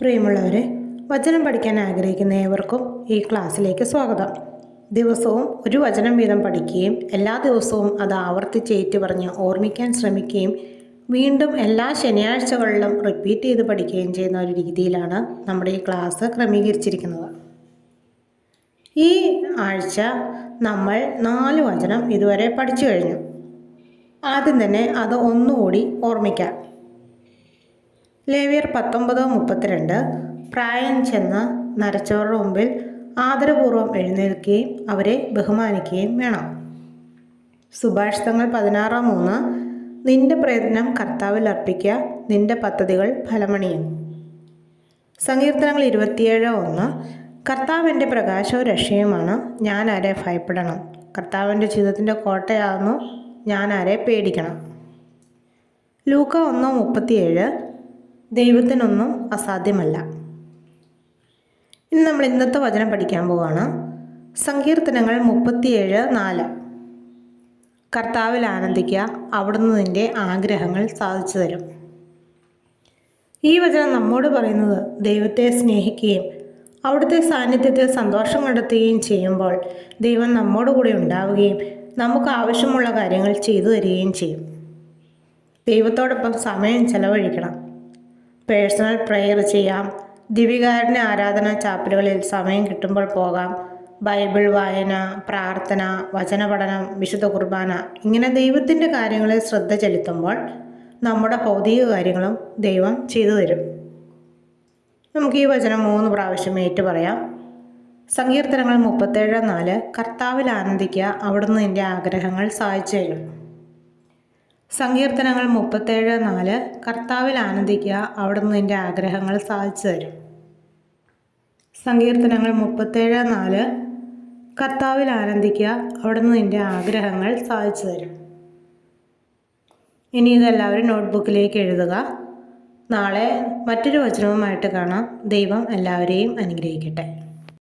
പ്രിയമുള്ളവരെ, വചനം പഠിക്കാൻ ആഗ്രഹിക്കുന്ന ഏവർക്കും ഈ ക്ലാസ്സിലേക്ക് സ്വാഗതം. ദിവസവും ഒരു വചനം വീതം പഠിക്കുകയും എല്ലാ ദിവസവും അത് ആവർത്തിച്ച് ഏറ്റുപറഞ്ഞ് ഓർമ്മിക്കാൻ ശ്രമിക്കുകയും വീണ്ടും എല്ലാ ശനിയാഴ്ചകളിലും റിപ്പീറ്റ് ചെയ്ത് പഠിക്കുകയും ചെയ്യുന്ന ഒരു രീതിയിലാണ് നമ്മുടെ ഈ ക്ലാസ് ക്രമീകരിച്ചിരിക്കുന്നത്. ഈ ആഴ്ച നമ്മൾ 4 വചനം ഇതുവരെ പഠിച്ചു കഴിഞ്ഞു. ആദ്യം തന്നെ അത് ഒന്നുകൂടി ഓർമ്മിക്കാം. ലേവ്യർ 19:32 പ്രായം ചെന്ന നരച്ചവരുടെ മുമ്പിൽ ആദരപൂർവ്വം എഴുന്നേൽക്കുകയും അവരെ ബഹുമാനിക്കുകയും വേണം. സുഭാഷിതങ്ങൾ 16:3 നിന്റെ പ്രയത്നം കർത്താവിൽ അർപ്പിക്കുക, നിന്റെ പദ്ധതികൾ ഫലമണിയും. സങ്കീർത്തനങ്ങൾ 27:1 കർത്താവ് എൻ്റെ പ്രകാശവും രക്ഷയുമാണ്, ഞാൻ ആരെ ഭയപ്പെടണം. കർത്താവിൻ്റെ ജീവിതത്തിൻ്റെ കോട്ടയാകുന്നു, ഞാൻ ആരെ പേടിക്കണം. ലൂക്ക 1:37 ദൈവത്തിനൊന്നും അസാധ്യമല്ല. ഇനി നമ്മൾ ഇന്നത്തെ വചനം പഠിക്കാൻ പോവുകയാണ്. സങ്കീർത്തനങ്ങൾ 37:4 കർത്താവിൽ ആനന്ദിക്കുക, അവിടുന്ന് നിൻ്റെ ആഗ്രഹങ്ങൾ സാധിച്ചു തരും. ഈ വചനം നമ്മോട് പറയുന്നത് ദൈവത്തെ സ്നേഹിക്കുകയും അവിടുത്തെ സാന്നിധ്യത്തിൽ സന്തോഷം കണ്ടെത്തുകയും ചെയ്യുമ്പോൾ ദൈവം നമ്മോട് കൂടെ ഉണ്ടാവുകയും നമുക്ക് ആവശ്യമുള്ള കാര്യങ്ങൾ ചെയ്തു തരികയും ചെയ്യും. ദൈവത്തോടൊപ്പം സമയം ചെലവഴിക്കണം. പേഴ്സണൽ പ്രെയർ ചെയ്യാം, ദിവികാരുണ്യ ആരാധന ചാപ്പലുകളിൽ സമയം കിട്ടുമ്പോൾ പോകാം, ബൈബിൾ വായന, പ്രാർത്ഥന, വചനപഠനം, വിശുദ്ധ കുർബാന, ഇങ്ങനെ ദൈവത്തിൻ്റെ കാര്യങ്ങളിൽ ശ്രദ്ധ ചെലുത്തുമ്പോൾ നമ്മുടെ ഭൗതിക കാര്യങ്ങളും ദൈവം ചെയ്തു തരും. നമുക്ക് ഈ വചനം 3 പ്രാവശ്യം ഏറ്റു പറയാം. സങ്കീർത്തനങ്ങൾ 37:4 കർത്താവിൽ ആനന്ദിക്കുക, അവിടുന്ന് നിൻ്റെ ആഗ്രഹങ്ങൾ സാധിച്ചു തരും. സങ്കീർത്തനങ്ങൾ 37:4 കർത്താവിൽ ആനന്ദിക്കുക, അവിടുന്ന് നിൻ്റെ ആഗ്രഹങ്ങൾ സാധിച്ചു തരും. സങ്കീർത്തനങ്ങൾ 37:4 കർത്താവിൽ ആനന്ദിക്കുക, അവിടുന്ന് നിൻ്റെ ആഗ്രഹങ്ങൾ സാധിച്ചു തരും. ഇനി ഇതെല്ലാവരും നോട്ട്ബുക്കിലേക്ക് എഴുതുക. നാളെ മറ്റൊരു വചനവുമായിട്ട് കാണാം. ദൈവം എല്ലാവരെയും അനുഗ്രഹിക്കട്ടെ.